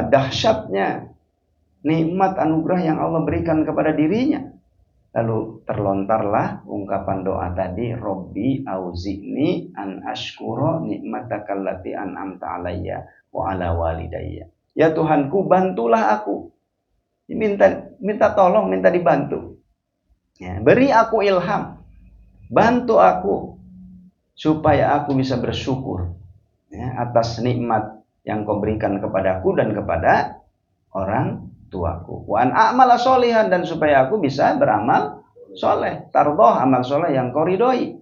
dahsyatnya nikmat anugerah yang Allah berikan kepada dirinya. Lalu terlontarlah ungkapan doa tadi, Robbi auzi'ni an ashkura nikmatakal lati an'amta alayya wa ala walidayya. Ya Tuhanku, bantulah aku. Minta tolong, minta dibantu. Ya, beri aku ilham. Bantu aku supaya aku bisa bersyukur ya, atas nikmat yang kau berikan kepadaku dan kepada orang tuaku. Wa an a'mala sholihan, dan supaya aku bisa beramal soleh. Tardoh, amal soleh yang kau ridhoi.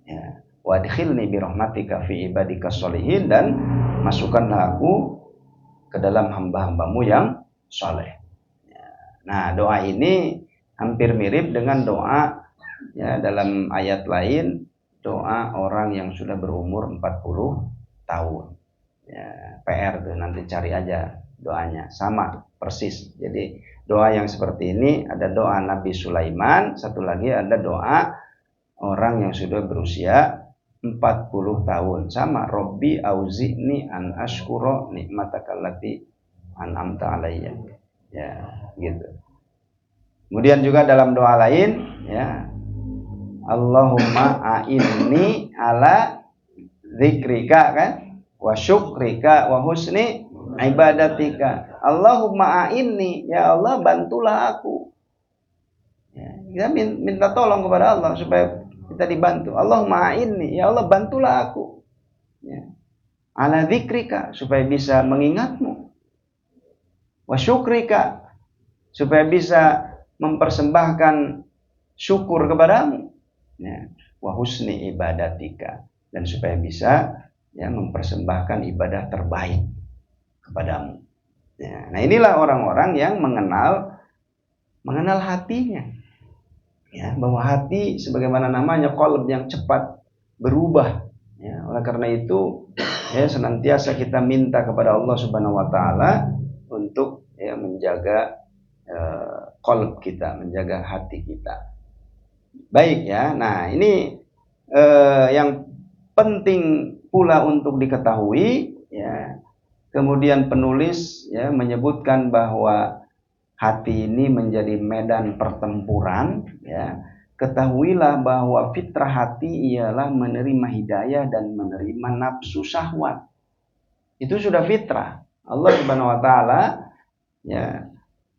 Ya. Wa adkhilni bi rahmatika fi ibadika sholihin, dan masukkanlah aku ke dalam hamba-hambamu yang soleh. Ya. Nah, doa ini hampir mirip dengan doa ya dalam ayat lain, doa orang yang sudah berumur 40 tahun. Ya, PR tuh, nanti cari aja doanya, sama persis. Jadi doa yang seperti ini, ada doa Nabi Sulaiman, satu lagi ada doa orang yang sudah berusia 40 tahun, sama, Robbi auzi'ni an ashkura nikmatakal lati an'amta alayya. Ya, gitu. Kemudian juga dalam doa lain ya, Allahumma a'inni ala zikrika kan, wa syukrika wa husni ibadatika. Allahumma a'inni, ya Allah bantulah aku. Ya, kita minta tolong kepada Allah supaya kita dibantu. Allahumma a'inni, ya Allah bantulah aku. Ya. Ala zikrika, supaya bisa mengingatmu. Wa syukrika, supaya bisa mempersembahkan syukur kepadamu. Ya. Wa husni ibadatika, dan supaya bisa ya mempersembahkan ibadah terbaik kepadamu. Ya, nah inilah orang-orang yang mengenal hatinya. Ya, bahwa hati sebagaimana namanya qalb yang cepat berubah. Ya, oleh karena itu ya senantiasa kita minta kepada Allah Subhanahu wa taala untuk ya menjaga qalb kita, menjaga hati kita. Baik ya. Nah, ini yang penting pula untuk diketahui ya. Kemudian penulis ya menyebutkan bahwa hati ini menjadi medan pertempuran ya. Ketahuilah bahwa fitrah hati ialah menerima hidayah dan menerima nafsu syahwat. Itu sudah fitrah. Allah Subhanahu wa taala ya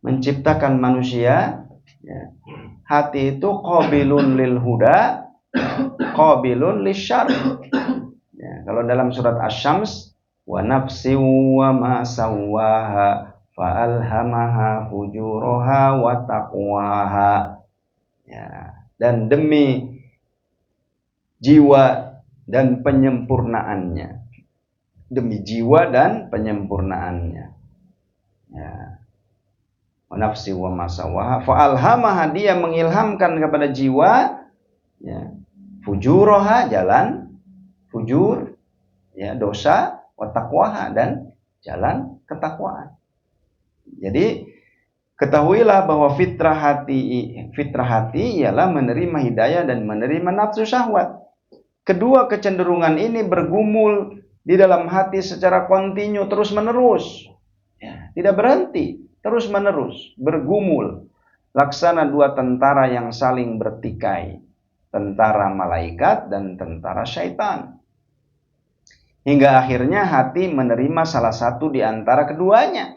menciptakan manusia ya. Hati itu qabilun lil huda, qabilun lisyarr. Ya, kalau dalam surat Asy-Syams, wa nafsi wa ma sawwaha fa alhamaha fujuraha wa taqwaha. Ya, dan demi jiwa dan penyempurnaannya. Demi jiwa dan penyempurnaannya. Ya. Wa nafsi wa ma sawwaha fa alhamaha, dia mengilhamkan kepada jiwa ya, fujuraha, jalan fujur ya, dosa, wa taqwaha, dan jalan ketakwaan. Jadi ketahuilah bahwa fitrah hati ialah menerima hidayah dan menerima nafsu syahwat. Kedua kecenderungan ini bergumul di dalam hati secara kontinu, terus menerus ya, tidak berhenti, terus menerus bergumul, laksana dua tentara yang saling bertikai, tentara malaikat dan tentara syaitan. Hingga akhirnya hati menerima salah satu di antara keduanya.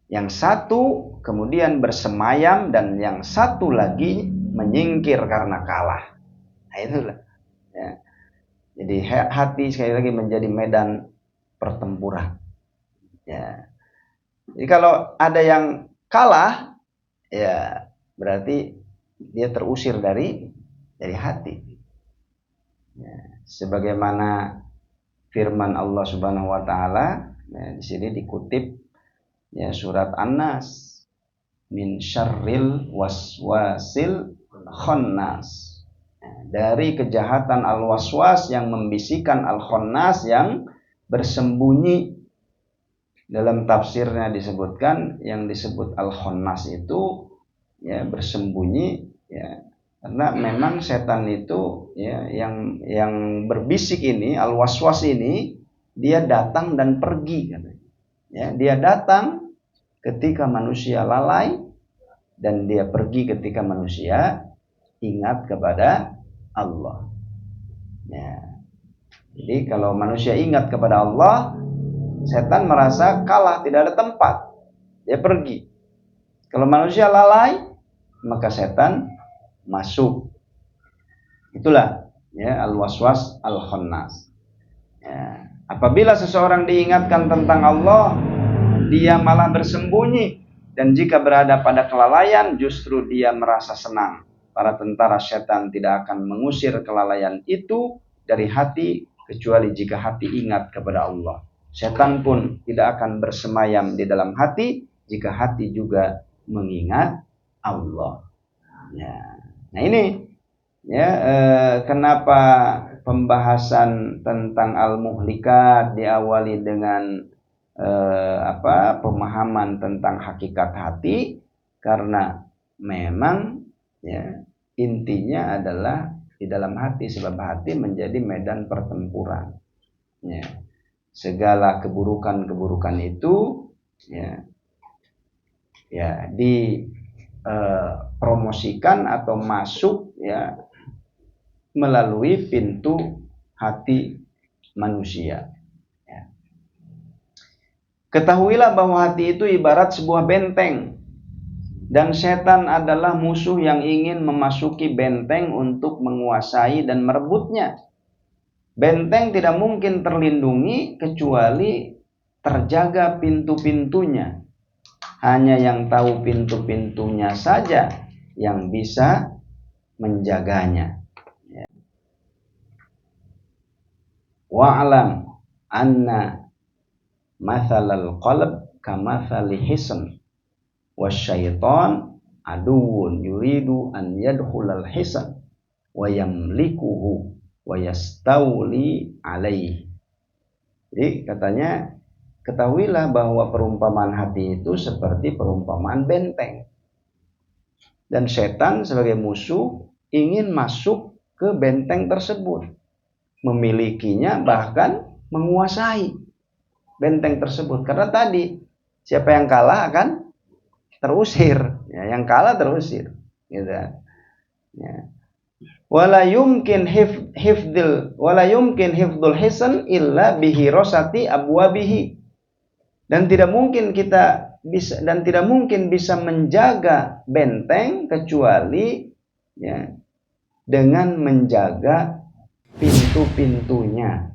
Yang satu kemudian bersemayam dan yang satu lagi menyingkir karena kalah. Nah itulah. Ya. Jadi hati sekali lagi menjadi medan pertempuran. Ya. Jadi kalau ada yang kalah, ya berarti dia terusir dari hati. Ya. Sebagaimana firman Allah Subhanahu wa taala ya, di sini dikutip ya surat An-Nas, min syarril waswasil khannas, ya, dari kejahatan al-waswas yang membisikkan, al-khannas yang bersembunyi. Dalam tafsirnya disebutkan yang disebut al-khannas itu ya bersembunyi ya, karena memang setan itu ya yang berbisik ini, al-waswas ini, dia datang dan pergi katanya. Ya, dia datang ketika manusia lalai dan dia pergi ketika manusia ingat kepada Allah. Ya. Jadi kalau manusia ingat kepada Allah, setan merasa kalah, tidak ada tempat, dia pergi. Kalau manusia lalai, maka setan masuk. Itulah ya al-waswas al-khannas. Ya. Apabila seseorang diingatkan tentang Allah, dia malah bersembunyi, dan jika berada pada kelalaian, justru dia merasa senang. Para tentara setan tidak akan mengusir kelalaian itu dari hati kecuali jika hati ingat kepada Allah. Setan pun tidak akan bersemayam di dalam hati jika hati juga mengingat Allah. Ya. Nah ini ya kenapa pembahasan tentang al-muhlikat diawali dengan pemahaman tentang hakikat hati, karena memang ya intinya adalah di dalam hati, sebab hati menjadi medan pertempuran. Ya. Segala keburukan-keburukan itu ya dipromosikan atau masuk ya melalui pintu hati manusia. Ya. Ketahuilah bahwa hati itu ibarat sebuah benteng, dan setan adalah musuh yang ingin memasuki benteng untuk menguasai dan merebutnya. Benteng tidak mungkin terlindungi kecuali terjaga pintu-pintunya. Hanya yang tahu pintu-pintunya saja yang bisa menjaganya. Wa'lam anna mathalal qalb kamathali hisn wasyaiton aduun yuridu an yadkhulal hisn wa yamlikuhu wa yastawli alaihi. Jadi katanya, ketahuilah bahwa perumpamaan hati itu seperti perumpamaan benteng, dan setan sebagai musuh ingin masuk ke benteng tersebut, memilikinya, bahkan menguasai benteng tersebut. Karena tadi siapa yang kalah akan terusir, ya, yang kalah terusir, gitu. Ya. Wala yumkin hifdul hisan illa bihirosati abwabihi. Dan tidak mungkin bisa menjaga benteng kecuali ya dengan menjaga pintu-pintunya.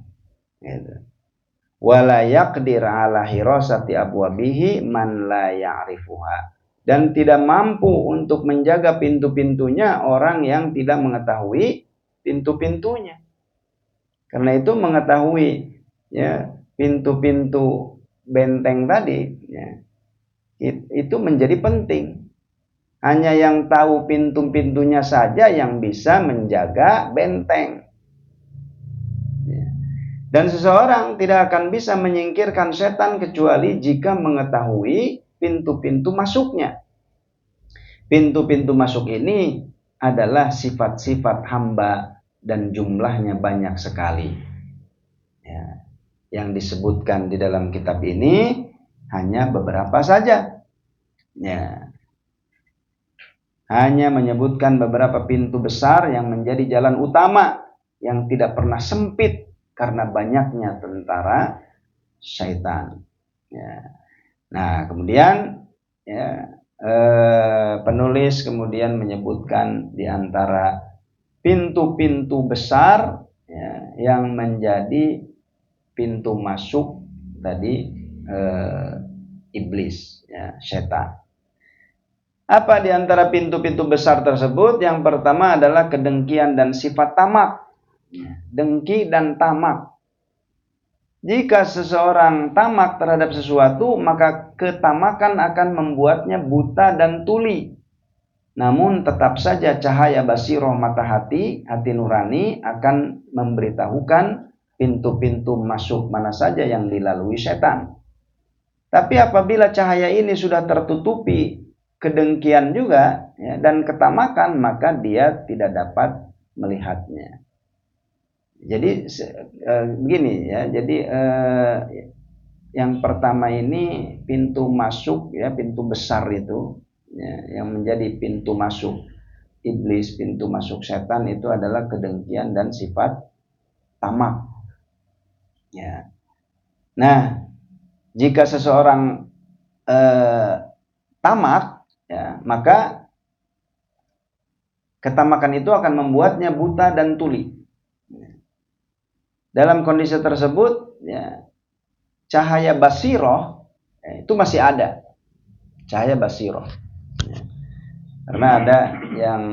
Wala yaqdir ala hirasati abwabihi man la ya'rifuha. Dan tidak mampu untuk menjaga pintu-pintunya orang yang tidak mengetahui pintu-pintunya. Karena itu mengetahui ya pintu-pintu benteng tadi ya, itu menjadi penting. Hanya yang tahu pintu-pintunya saja yang bisa menjaga benteng. Dan seseorang tidak akan bisa menyingkirkan setan kecuali jika mengetahui pintu-pintu masuknya. Pintu-pintu masuk ini adalah sifat-sifat hamba dan jumlahnya banyak sekali. Ya, yang disebutkan di dalam kitab ini hanya beberapa saja. Ya. Hanya menyebutkan beberapa pintu besar yang menjadi jalan utama yang tidak pernah sempit karena banyaknya tentara syaitan. Ya. Nah, kemudian ya, penulis kemudian menyebutkan di antara pintu-pintu besar ya, yang menjadi pintu masuk tadi iblis, ya, syaitan. Apa di antara pintu-pintu besar tersebut? Yang pertama adalah kedengkian dan sifat tamak. Dengki dan tamak. Jika seseorang tamak terhadap sesuatu, maka ketamakan akan membuatnya buta dan tuli. Namun tetap saja cahaya basiroh mata hati nurani akan memberitahukan pintu-pintu masuk mana saja yang dilalui setan. Tapi apabila cahaya ini sudah tertutupi kedengkian juga ya, dan ketamakan, maka dia tidak dapat melihatnya. Jadi begini ya, jadi yang pertama ini pintu masuk, ya, pintu besar itu, ya, yang menjadi pintu masuk iblis, pintu masuk setan itu adalah kedengkian dan sifat tamak. Ya. Nah, jika seseorang tamak, ya, maka ketamakan itu akan membuatnya buta dan tuli. Dalam kondisi tersebut, ya, cahaya basiroh, ya, itu masih ada. Cahaya basiroh. Ya. Karena ada yang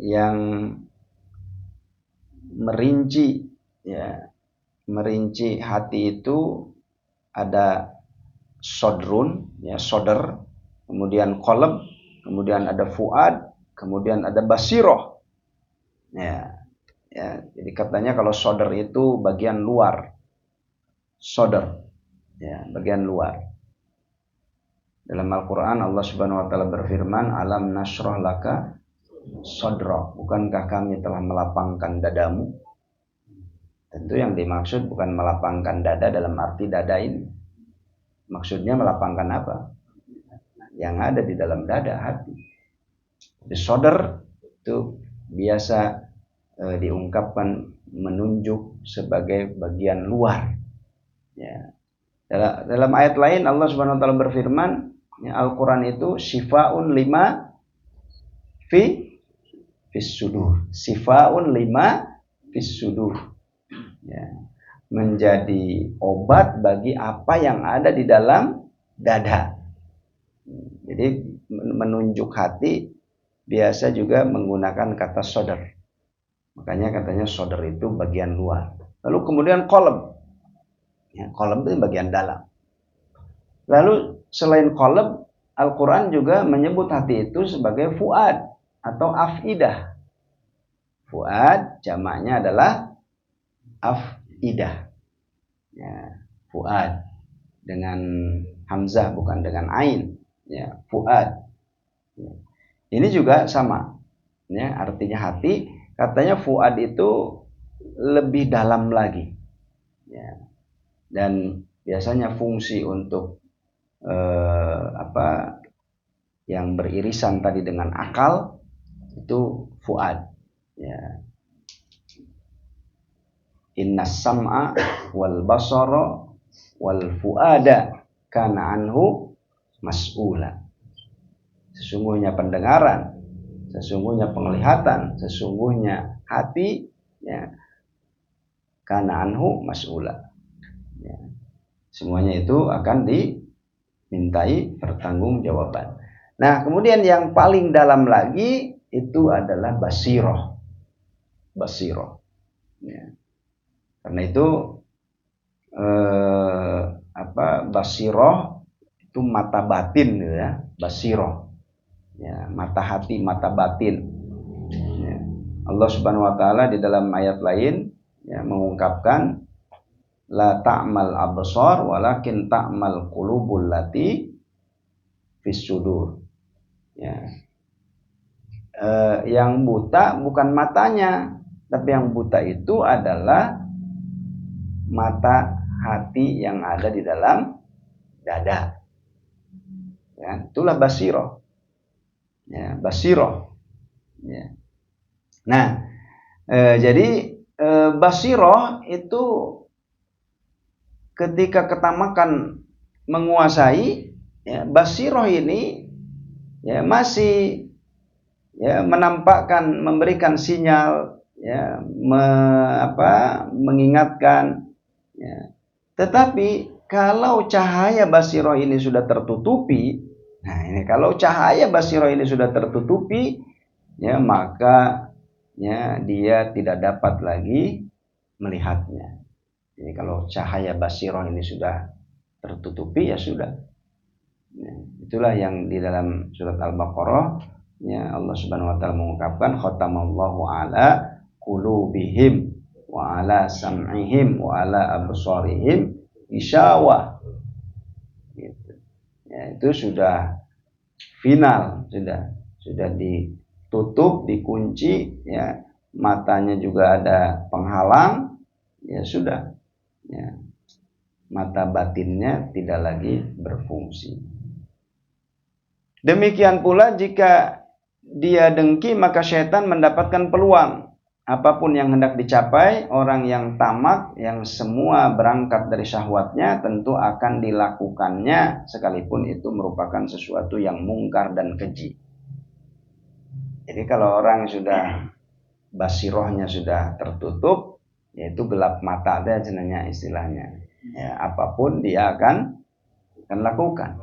yang merinci, ya, merinci hati itu ada sodrun, ya, soder, kemudian qalb, kemudian ada fuad, kemudian ada basiroh. Ya, ya, jadi katanya kalau soder itu bagian luar, soder, ya, bagian luar. Dalam Al-Quran Allah Subhanahu Wa Taala berfirman, alam nasroh laka sodro, bukankah kami telah melapangkan dadamu? Tentu yang dimaksud bukan melapangkan dada dalam arti dada ini. Maksudnya melapangkan apa? Yang ada di dalam dada, hati. Jadi soder itu biasa diungkapkan menunjuk sebagai bagian luar. Ya. Dalam ayat lain Allah Subhanahu Wa Taala berfirman, ya, Al-Quran itu syifaun lima fis sudur, syifaun lima fis sudur. Ya, menjadi obat bagi apa yang ada di dalam dada. Jadi menunjuk hati biasa juga menggunakan kata soder. Makanya katanya soder itu bagian luar. Lalu kemudian qalb. Ya, qalb itu bagian dalam. Lalu selain qalb, Al-Quran juga menyebut hati itu sebagai fuad atau afidah. Fuad jamaknya adalah afidah, ya, fuad dengan hamzah bukan dengan ain, ya, fuad. Ya. Ini juga sama, ya, artinya hati. Katanya fuad itu lebih dalam lagi, ya, dan biasanya fungsi untuk yang beririsan tadi dengan akal itu fuad, ya. Inna sam'a wal basara wal fuada kana anhu mas'ula. Sesungguhnya pendengaran, sesungguhnya penglihatan, sesungguhnya hati, ya, kana anhu mas'ula. Ya. Semuanya itu akan dimintai pertanggungjawaban. Nah, kemudian yang paling dalam lagi itu adalah basiroh. Basiroh. Ya. Karena itu basiroh itu mata batin, ya, basiroh, ya, mata hati, mata batin. Ya. Allah Subhanahu Wa Taala di dalam ayat lain, ya, mengungkapkan la ta'mal absar walakin ta'mal qulubul lati fis sudur. Ya. Yang buta bukan matanya, tapi yang buta itu adalah mata hati yang ada di dalam dada. Ya, itulah basiroh. Ya, basiroh. Ya. Nah, jadi basiroh itu ketika ketamakan menguasai, ya, basiroh ini, ya, masih, ya, menampakkan, memberikan sinyal, ya, mengingatkan. Ya. Tetapi kalau cahaya basiroh ini sudah tertutupi, nah ini kalau cahaya basiroh ini sudah tertutupi, ya, maka, ya, dia tidak dapat lagi melihatnya. Jadi kalau cahaya basiroh ini sudah tertutupi, ya sudah. Ya, itulah yang di dalam surat Al-Baqarah, ya, Allah Subhanahu Wa Taala mengungkapkan khatamallahu ala qulubihim wa ala sam'ihim wa ala absarihim isyawah. Gitu. Ya, itu sudah final, sudah ditutup, dikunci, ya, matanya juga ada penghalang, ya sudah. Ya. mata batinnya tidak lagi berfungsi. Demikian pula jika dia dengki, maka syaitan mendapatkan peluang. Apapun yang hendak dicapai, orang yang tamak, yang semua berangkat dari syahwatnya, tentu akan dilakukannya, sekalipun itu merupakan sesuatu yang mungkar dan keji. Jadi kalau orang sudah basirohnya sudah tertutup, yaitu gelap mata ada jenanya istilahnya. Ya, apapun dia akan lakukan.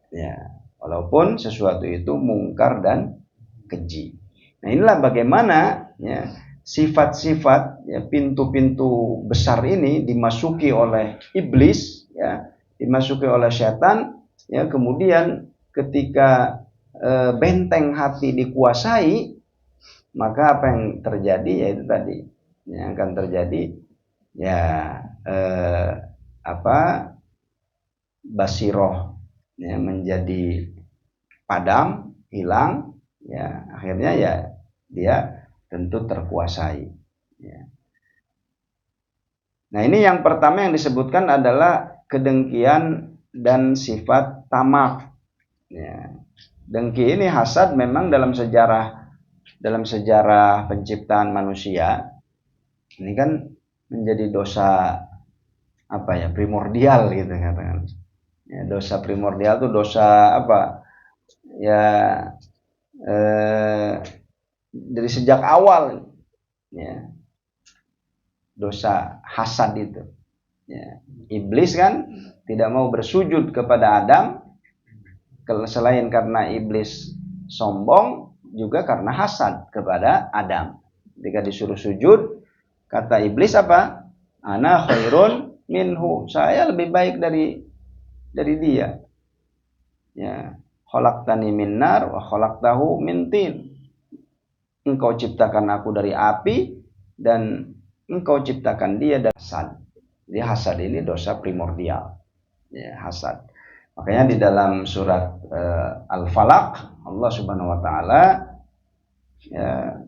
Ya, walaupun sesuatu itu mungkar dan keji. Nah, inilah bagaimana ya sifat-sifat ya pintu-pintu besar ini dimasuki oleh iblis, ya, dimasuki oleh setan, ya, kemudian ketika benteng hati dikuasai, maka apa yang terjadi yaitu tadi yang akan terjadi ya basiroh ya, menjadi padam, hilang, ya, akhirnya ya dia tentu terkuasai. Ya. Nah, ini yang pertama yang disebutkan adalah kedengkian dan sifat tamak. Ya. Dengki ini hasad memang dalam sejarah penciptaan manusia ini kan menjadi dosa primordial gitu katakan. Ya, dosa primordial itu dosa apa? Ya dari sejak awal ya. Dosa hasad itu. Ya. Iblis kan tidak mau bersujud kepada Adam selain karena iblis sombong, juga karena hasad kepada Adam. Ketika disuruh sujud, kata iblis apa? Ana khairun minhu. Saya lebih baik dari dia. Ya, khalaqtani min nar wa khalaqtahu min tin. Engkau ciptakan aku dari api dan engkau ciptakan dia dari hasad. Jadi hasad ini dosa primordial. Ya, hasad. Makanya di dalam surat Al-Falaq Allah Subhanahu wa taala ya,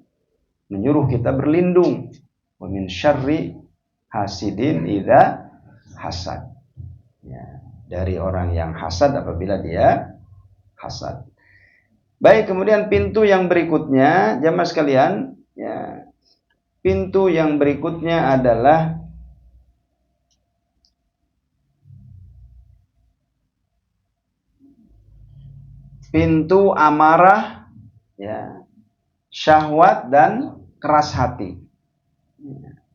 menyuruh kita berlindung wa min syarri hasidin idza hasad. Ya, dari orang yang hasad apabila dia hasad. Baik, kemudian pintu yang berikutnya, jamaah sekalian, ya. Pintu yang berikutnya adalah pintu amarah, ya, syahwat dan keras hati.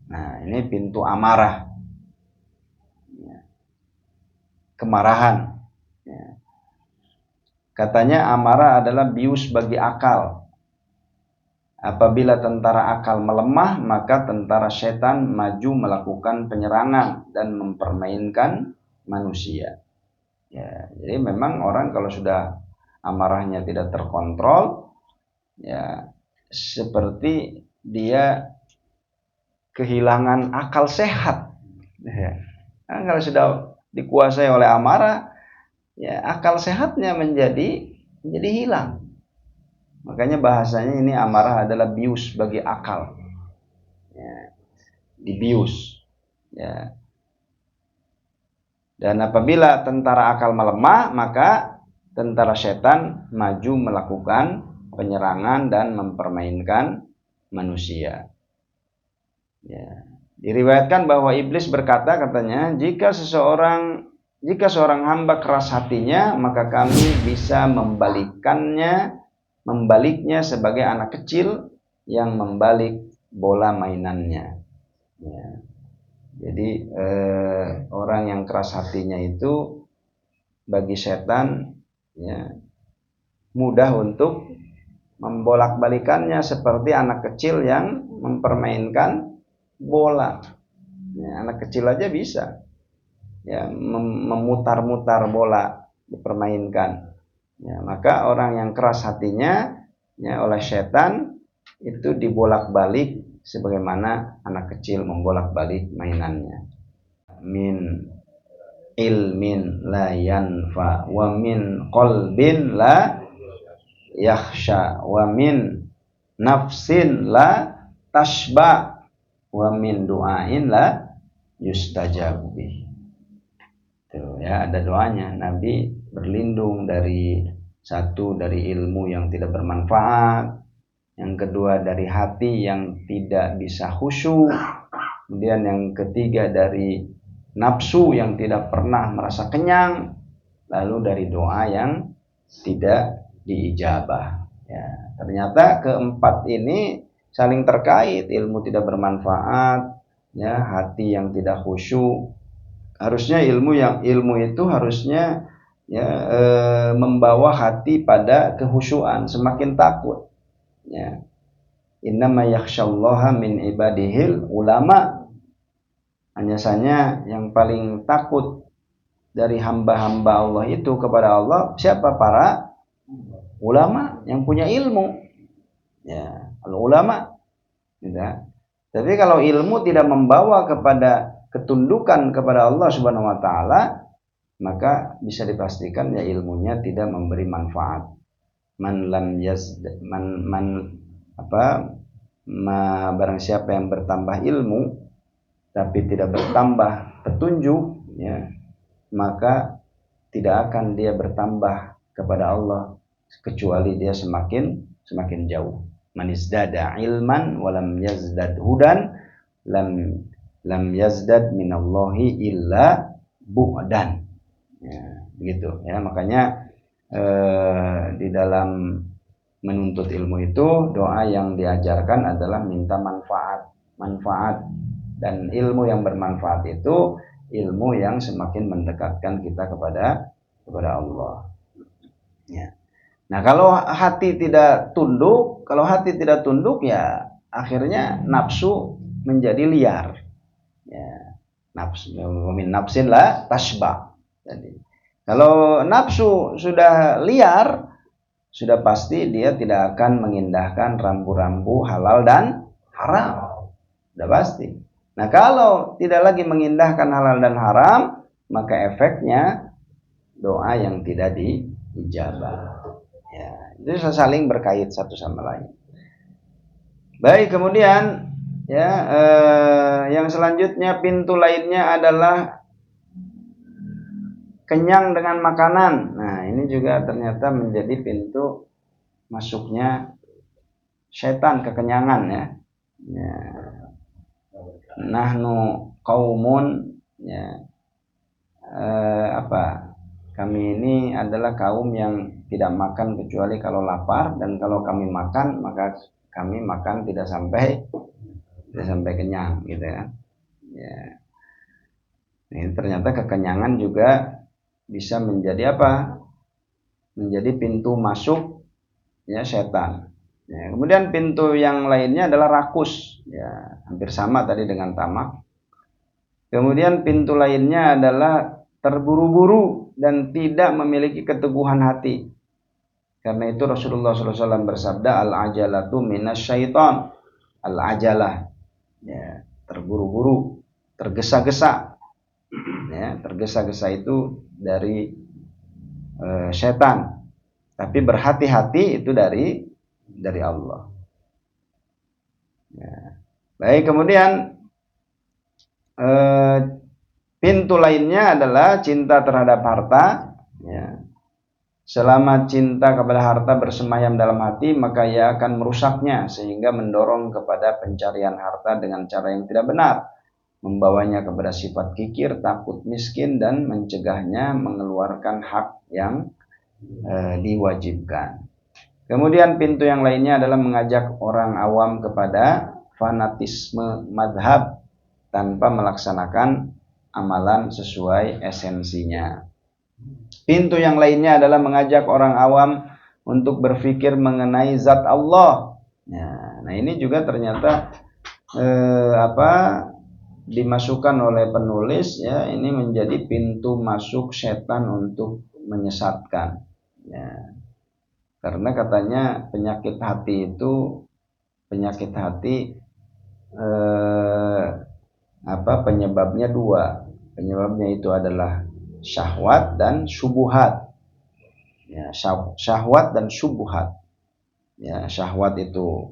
Nah, ini pintu amarah, ya, kemarahan. Ya. Katanya amarah adalah bius bagi akal. Apabila tentara akal melemah, maka tentara setan maju melakukan penyerangan dan mempermainkan manusia. Ya, jadi memang orang kalau sudah amarahnya tidak terkontrol, ya seperti dia kehilangan akal sehat. Ya. Nah, kalau sudah dikuasai oleh amarah, ya akal sehatnya menjadi hilang. Makanya bahasanya ini amarah adalah bius bagi akal. Ya, dibius. Ya. Dan apabila tentara akal melemah, maka tentara setan maju melakukan penyerangan dan mempermainkan manusia. Ya. Diriwayatkan bahwa iblis berkata, katanya, jika seorang hamba keras hatinya, maka kami bisa membaliknya sebagai anak kecil yang membalik bola mainannya. Ya. Jadi orang yang keras hatinya itu bagi setan ya mudah untuk membolak-balikannya seperti anak kecil yang mempermainkan bola. Ya, anak kecil aja bisa ya memutar-mutar bola dipermainkan. Ya, maka orang yang keras hatinya ya oleh setan itu dibolak-balik sebagaimana anak kecil membolak-balik mainannya. Min ilmin la yanfa wa min qalbin la yakhsha wa min nafsin la tashba wa min du'ain la yustajabu bih. Tuh ya, ada doanya. Nabi berlindung dari satu, dari ilmu yang tidak bermanfaat, yang kedua dari hati yang tidak bisa khusyuk, kemudian yang ketiga dari nafsu yang tidak pernah merasa kenyang, lalu dari doa yang tidak diijabah. Ya, ternyata keempat ini saling terkait, ilmu tidak bermanfaat, ya, hati yang tidak khusyuk. Harusnya ilmu itu harusnya ya, membawa hati pada kehusyuan, semakin takut. Ya. Innama yakhsyallaha min ibadihil ulama. Hanya saja yang paling takut dari hamba-hamba Allah itu kepada Allah siapa? Para ulama yang punya ilmu. Ya, kalau ulama tidak. Tapi kalau ilmu tidak membawa kepada ketundukan kepada Allah Subhanahu wa taala, maka bisa dipastikan ya ilmunya tidak memberi manfaat. Barang siapa yang bertambah ilmu tapi tidak bertambah petunjuk, ya, maka tidak akan dia bertambah kepada Allah kecuali dia semakin jauh. Man izdada ilman walam yazdad hudan lam yazdad minallahi illa bu'dan. Ya, begitu ya, makanya di dalam menuntut ilmu itu doa yang diajarkan adalah minta manfaat, dan ilmu yang bermanfaat itu ilmu yang semakin mendekatkan kita kepada Allah. Ya. Nah, kalau hati tidak tunduk, ya akhirnya nafsu menjadi liar. Ya, nafsu min nafsin la tashba. Jadi, kalau nafsu sudah liar, sudah pasti dia tidak akan mengindahkan rambu-rambu halal dan haram. Sudah pasti. Nah, kalau tidak lagi mengindahkan halal dan haram, maka efeknya doa yang tidak diijabah. Ya, itu saling berkait satu sama lain. Baik, kemudian ya, yang selanjutnya pintu lainnya adalah kenyang dengan makanan. Nah, ini juga ternyata menjadi pintu masuknya setan, kekenyangan ya. Ya. Nahnu qaumun, ya, kami ini adalah kaum yang tidak makan kecuali kalau lapar, dan kalau kami makan maka kami makan tidak sampai kenyang, gitu ya. Ya. Ini ternyata kekenyangan juga bisa menjadi apa? Menjadi pintu masuk ya setan. Ya, kemudian pintu yang lainnya adalah rakus, ya, hampir sama tadi dengan tamak. Kemudian pintu lainnya adalah terburu-buru dan tidak memiliki keteguhan hati. Karena itu Rasulullah SAW bersabda, al-ajalatu minasyaiton. Al-ajalah, ya, terburu-buru, tergesa-gesa. Ya, tergesa-gesa itu dari setan. Tapi berhati-hati itu dari Allah. Ya. Baik, kemudian pintu lainnya adalah cinta terhadap harta. Ya. Selama cinta kepada harta bersemayam dalam hati, maka ia akan merusaknya sehingga mendorong kepada pencarian harta dengan cara yang tidak benar, membawanya kepada sifat kikir, takut miskin, dan mencegahnya mengeluarkan hak yang diwajibkan. Kemudian pintu yang lainnya adalah mengajak orang awam kepada fanatisme madhab tanpa melaksanakan amalan sesuai esensinya. Pintu yang lainnya adalah mengajak orang awam untuk berpikir mengenai zat Allah. Nah, ini juga ternyata dimasukkan oleh penulis, ya, ini menjadi pintu masuk setan untuk menyesatkan. Ya. Karena katanya penyakit hati penyebabnya dua. Penyebabnya itu adalah syahwat dan syubhat. Ya, syahwat dan syubhat. Ya, syahwat itu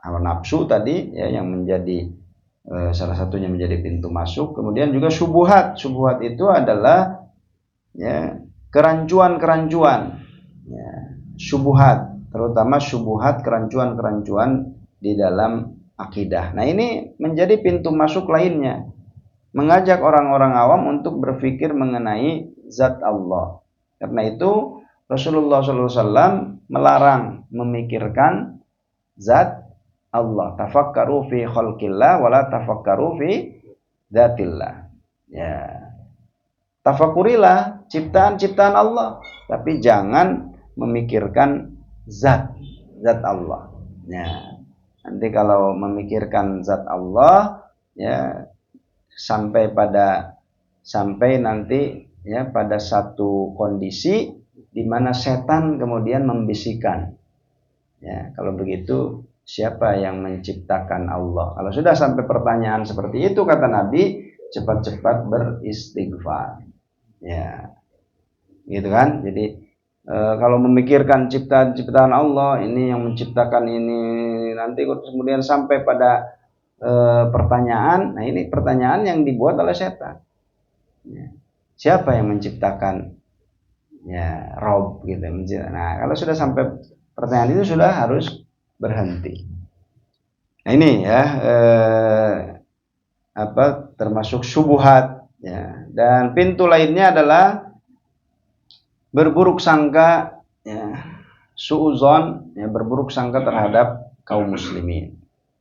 hawa nafsu tadi, ya, yang menjadi salah satunya menjadi pintu masuk. Kemudian juga syubhat. Syubhat itu adalah ya, kerancuan-kerancuan, ya, syubhat, terutama syubhat kerancuan-kerancuan di dalam akidah. Nah, ini menjadi pintu masuk lainnya, mengajak orang-orang awam untuk berpikir mengenai zat Allah. Karena itu Rasulullah SAW melarang memikirkan zat Allah. Tafakkaru fi khalqillah wala tafakkaru fi dzatillah. Ya. Tafakurilah ciptaan-ciptaan Allah, tapi jangan memikirkan zat Allah. Ya. Nanti kalau memikirkan zat Allah, ya sampai nanti ya pada satu kondisi di mana setan kemudian membisikkan. Ya, kalau begitu siapa yang menciptakan Allah? Kalau sudah sampai pertanyaan seperti itu, kata Nabi, cepat-cepat beristighfar. Ya, gitu kan? Jadi kalau memikirkan ciptaan Allah, ini yang menciptakan ini, nanti kemudian sampai pada pertanyaan. Nah, ini pertanyaan yang dibuat oleh setan. Ya. Siapa yang menciptakan? Ya, Rob gitu. Nah, kalau sudah sampai pertanyaan itu sudah harus berhenti. Nah, ini ya termasuk syubhat. Ya. Dan pintu lainnya adalah berburuk sangka, ya, suudzon, ya, berburuk sangka terhadap kaum muslimin.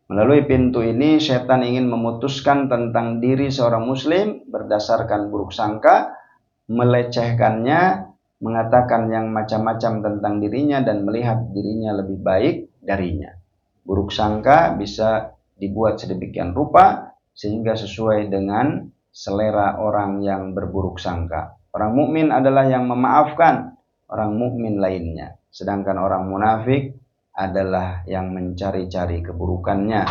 Melalui pintu ini setan ingin memutuskan tentang diri seorang muslim berdasarkan buruk sangka, melecehkannya, mengatakan yang macam-macam tentang dirinya dan melihat dirinya lebih baik darinya. Buruk sangka bisa dibuat sedemikian rupa sehingga sesuai dengan selera orang yang berburuk sangka. Orang mukmin adalah yang memaafkan orang mukmin lainnya, sedangkan orang munafik adalah yang mencari-cari keburukannya.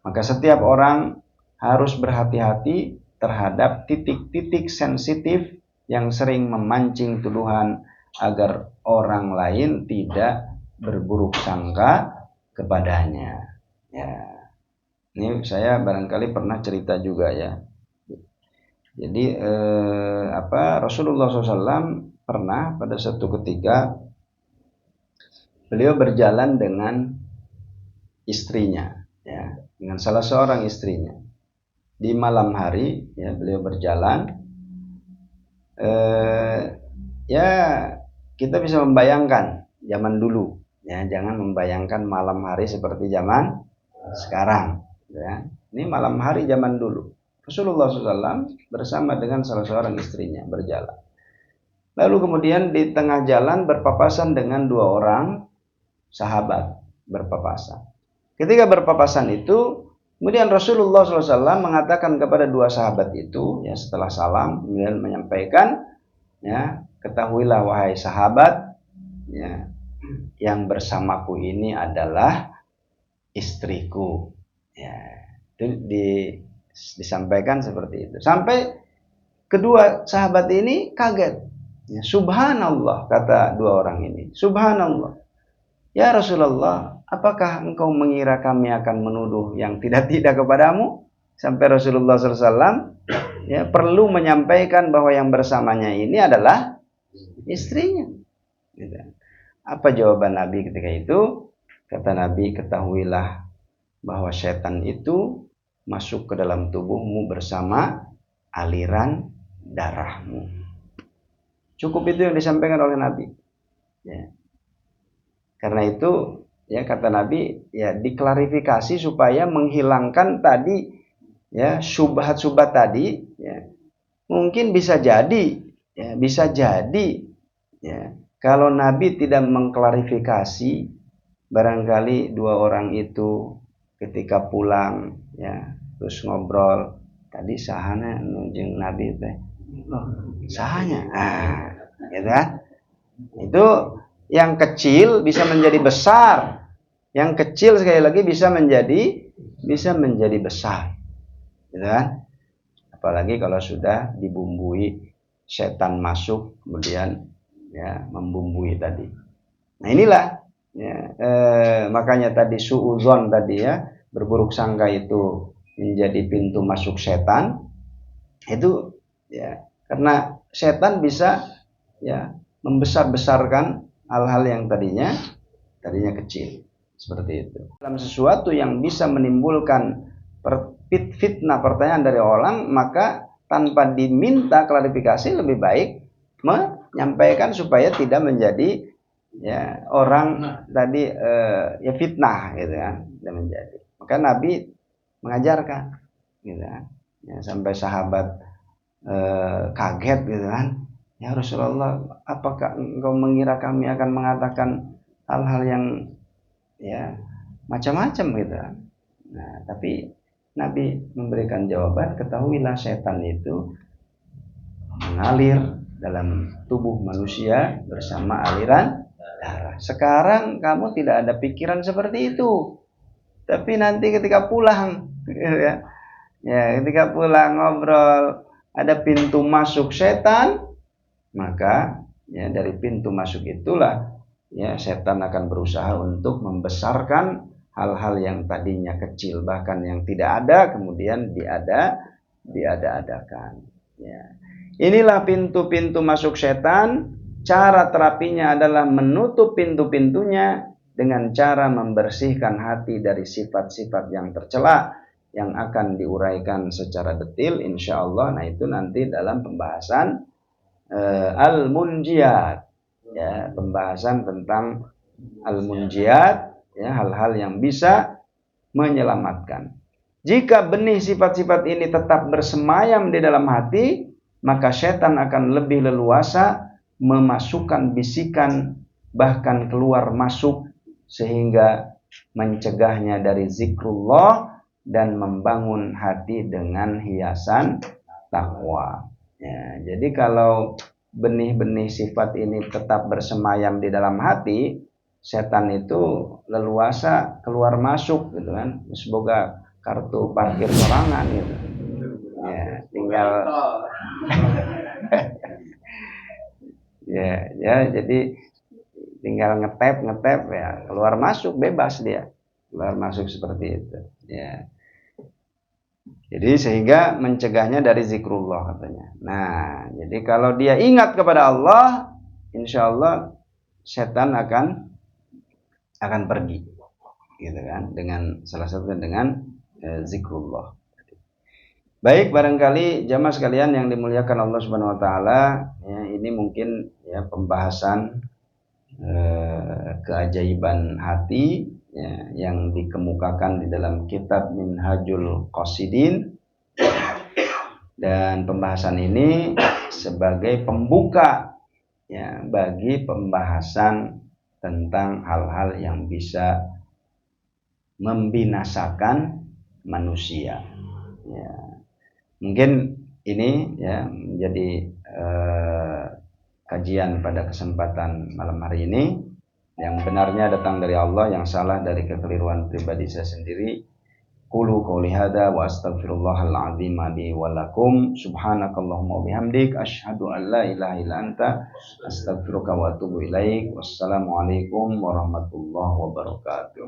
Maka setiap orang harus berhati-hati terhadap titik-titik sensitif yang sering memancing tuduhan agar orang lain tidak berburuk sangka kepadanya. Ya, ini saya barangkali pernah cerita juga ya. Jadi Rasulullah SAW pernah pada suatu ketika beliau berjalan dengan istrinya, ya, dengan salah seorang istrinya di malam hari. Ya, beliau berjalan. Ya, kita bisa membayangkan zaman dulu. Ya, jangan membayangkan malam hari seperti zaman sekarang. Ya, ini malam hari zaman dulu. Rasulullah SAW bersama dengan salah seorang istrinya berjalan. Lalu kemudian di tengah jalan berpapasan dengan dua orang sahabat berpapasan. Ketika berpapasan itu, kemudian Rasulullah SAW mengatakan kepada dua sahabat itu, ya, setelah salam, kemudian menyampaikan, ya, ketahuilah wahai sahabat, ya, yang bersamaku ini adalah istriku. Ya, itu disampaikan seperti itu. Sampai kedua sahabat ini kaget. Ya, subhanallah, kata dua orang ini. Subhanallah. Ya Rasulullah, apakah engkau mengira kami akan menuduh yang tidak-tidak kepadamu? Sampai Rasulullah SAW ya, perlu menyampaikan bahwa yang bersamanya ini adalah istrinya. Gitu. Apa jawaban Nabi ketika itu? Kata Nabi, ketahuilah bahwa setan itu masuk ke dalam tubuhmu bersama aliran darahmu. Cukup itu yang disampaikan oleh Nabi. Ya. Karena itu, ya, kata Nabi, ya, diklarifikasi supaya menghilangkan tadi, ya, syubhat-syubhat tadi. Ya. Mungkin bisa jadi, ya, ya, kalau Nabi tidak mengklarifikasi, barangkali dua orang itu ketika pulang, ya, terus ngobrol, tadi sahana nunjung Nabi teh, sahanya, gitu kan? Itu yang kecil bisa menjadi besar, yang kecil sekali lagi bisa menjadi besar, gitu kan? Apalagi kalau sudah dibumbui, setan masuk kemudian, ya, membumbui tadi. Nah, inilah, ya, makanya tadi suudzon tadi, ya, berburuk sangka itu menjadi pintu masuk setan. Itu, ya, karena setan bisa ya membesar-besarkan hal-hal yang tadinya kecil. Seperti itu. Dalam sesuatu yang bisa menimbulkan fitnah pertanyaan dari orang, maka tanpa diminta klarifikasi lebih baik menyampaikan supaya tidak menjadi ya orang tadi ya fitnah gitu kan, tidak menjadi. Maka Nabi mengajarkan gitu kan. Ya, sampai sahabat kaget gitu kan. Ya Rasulullah, apakah engkau mengira kami akan mengatakan hal-hal yang ya macam-macam gitu. Nah, tapi Nabi memberikan jawaban, ketahuilah setan itu mengalir dalam tubuh manusia bersama aliran darah. Sekarang kamu tidak ada pikiran seperti itu. Tapi nanti ketika pulang ya, ketika pulang ngobrol ada pintu masuk setan, maka ya dari pintu masuk itulah ya setan akan berusaha untuk membesarkan hal-hal yang tadinya kecil bahkan yang tidak ada kemudian diada-adakan ya. Inilah pintu-pintu masuk setan. Cara terapinya adalah menutup pintu-pintunya dengan cara membersihkan hati dari sifat-sifat yang tercela yang akan diuraikan secara detail insyaallah. Nah itu nanti dalam pembahasan al-munjiyat ya, pembahasan tentang al-munjiyat ya, hal-hal yang bisa menyelamatkan. Jika benih sifat-sifat ini tetap bersemayam di dalam hati, maka setan akan lebih leluasa memasukkan bisikan bahkan keluar masuk sehingga mencegahnya dari zikrullah dan membangun hati dengan hiasan takwa. Ya, jadi kalau benih-benih sifat ini tetap bersemayam di dalam hati, setan itu leluasa keluar masuk gitu kan. Semoga kartu parkir sorangan gitu. Ya, tinggal ya jadi tinggal ngetap ya, keluar masuk bebas dia. Keluar masuk seperti itu. Ya. Jadi sehingga mencegahnya dari zikrullah katanya. Nah, jadi kalau dia ingat kepada Allah, insya Allah setan akan pergi, gitu kan? Dengan salah satunya dengan zikrullah. Baik, barangkali jamaah sekalian yang dimuliakan Allah Subhanahu Wa Taala, ya, ini mungkin ya pembahasan keajaiban hati. Ya, yang dikemukakan di dalam kitab Minhajul Qasidin, dan pembahasan ini sebagai pembuka ya bagi pembahasan tentang hal-hal yang bisa membinasakan manusia ya. Mungkin ini ya menjadi kajian pada kesempatan malam hari ini. Yang benarnya datang dari Allah, yang salah dari kekeliruan pribadi saya sendiri. Qulu qouli hadza wa astaghfirullahal azim li wa lakum. Subhanakallahumma wa bihamdik asyhadu an la ilaha illa anta astaghfiruka wa atubu ilaik. Wassalamualaikum warahmatullahi wabarakatuh.